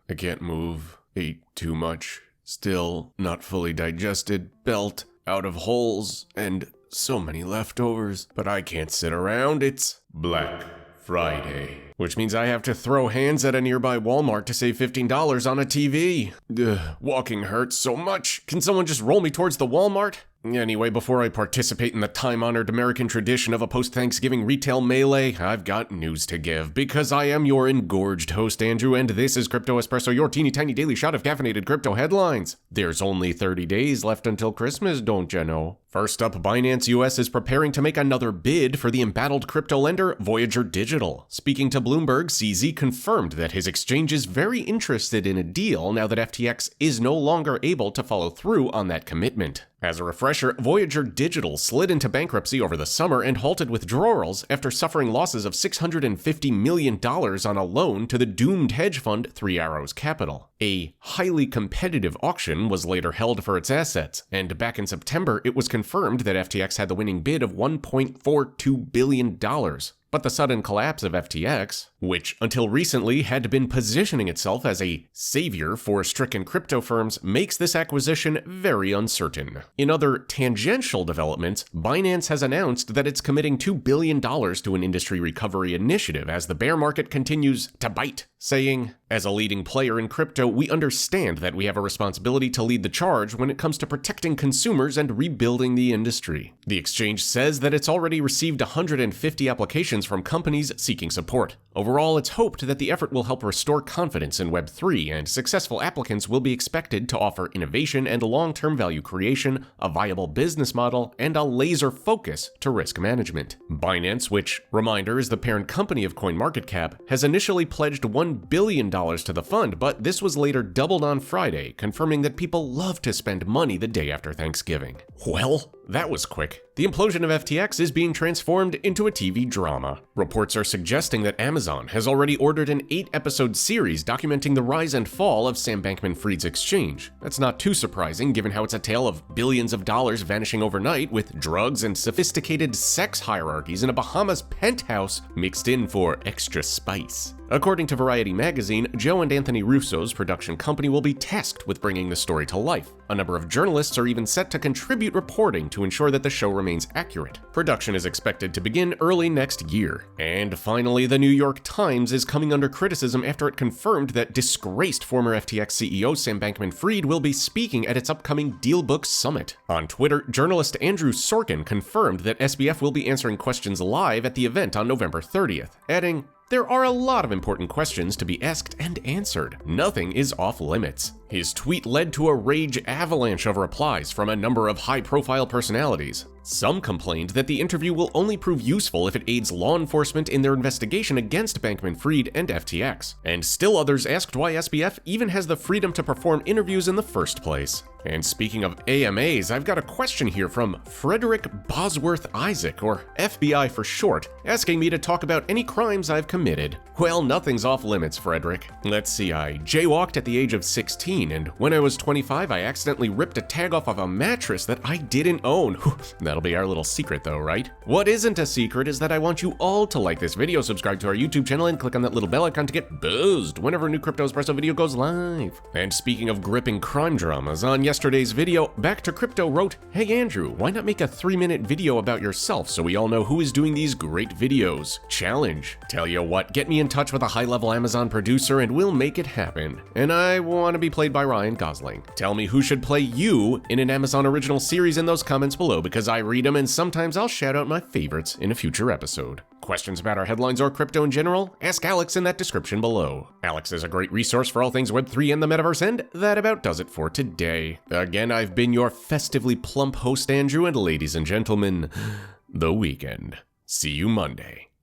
I can't move. Ate too much. Still not fully digested. Belt out of holes. And so many leftovers. But I can't sit around. It's Black Friday. Which means I have to throw hands at a nearby Walmart to save $15 on a TV. Walking hurts so much. Can someone just roll me towards the Walmart? Anyway, before I participate in the time-honored American tradition of a post-Thanksgiving retail melee, I've got news to give, because I am your engorged host, Andrew, and this is Crypto Espresso, your teeny-tiny daily shot of caffeinated crypto headlines. There's only 30 days left until Christmas, don't you know? First up, Binance US is preparing to make another bid for the embattled crypto lender Voyager Digital. Speaking to Bloomberg, CZ confirmed that his exchange is very interested in a deal now that FTX is no longer able to follow through on that commitment. As a refresher, Voyager Digital slid into bankruptcy over the summer and halted withdrawals after suffering losses of $650 million on a loan to the doomed hedge fund Three Arrows Capital. A highly competitive auction was later held for its assets, and back in September it was confirmed that FTX had the winning bid of $1.42 billion. But the sudden collapse of FTX, which until recently had been positioning itself as a savior for stricken crypto firms, makes this acquisition very uncertain. In other tangential developments, Binance has announced that it's committing $2 billion to an industry recovery initiative as the bear market continues to bite, saying, "As a leading player in crypto, we understand that we have a responsibility to lead the charge when it comes to protecting consumers and rebuilding the industry." The exchange says that it's already received 150 applications from companies seeking support. Overall, it's hoped that the effort will help restore confidence in Web3, and successful applicants will be expected to offer innovation and long-term value creation, a viable business model, and a laser focus to risk management. Binance, which, reminder, is the parent company of CoinMarketCap, has initially pledged $1 billion to the fund, but this was later doubled on Friday, confirming that people love to spend money the day after Thanksgiving. Well, that was quick. The implosion of FTX is being transformed into a TV drama. Reports are suggesting that Amazon has already ordered an 8-episode series documenting the rise and fall of Sam Bankman-Fried's exchange. That's not too surprising given how it's a tale of billions of dollars vanishing overnight with drugs and sophisticated sex hierarchies in a Bahamas penthouse mixed in for extra spice. According to Variety magazine, Joe and Anthony Russo's production company will be tasked with bringing the story to life. A number of journalists are even set to contribute reporting to ensure that the show remains accurate. Production is expected to begin early next year. And finally, the New York Times is coming under criticism after it confirmed that disgraced former FTX CEO Sam Bankman-Fried will be speaking at its upcoming DealBook summit. On Twitter, journalist Andrew Sorkin confirmed that SBF will be answering questions live at the event on November 30th, adding, "There are a lot of important questions to be asked and answered. Nothing is off limits." His tweet led to a rage avalanche of replies from a number of high-profile personalities. Some complained that the interview will only prove useful if it aids law enforcement in their investigation against Bankman-Fried and FTX. And still others asked why SBF even has the freedom to perform interviews in the first place. And speaking of AMAs, I've got a question here from Frederick Bosworth Isaac, or FBI for short, asking me to talk about any crimes I've committed. Well, nothing's off limits, Frederick. Let's see, I jaywalked at the age of 16, and when I was 25, I accidentally ripped a tag off of a mattress that I didn't own. That'll be our little secret though, right? What isn't a secret is that I want you all to like this video, subscribe to our YouTube channel, and click on that little bell icon to get buzzed whenever a new Crypto Espresso video goes live. And speaking of gripping crime dramas, on yesterday's video, Back to Crypto wrote, "Hey Andrew, why not make a 3-minute video about yourself so we all know who is doing these great videos? Challenge. Tell you what, get me in touch with a high-level Amazon producer and we'll make it happen. And I want to be played by Ryan Gosling. Tell me who should play you in an Amazon original series in those comments below, because I read them and sometimes I'll shout out my favorites in a future episode. Questions about our headlines or crypto in general? Ask Alex in that description below. Alex is a great resource for all things Web3 and the metaverse, and that about does it for today. Again, I've been your festively plump host, Andrew, and ladies and gentlemen, the weekend. See you Monday.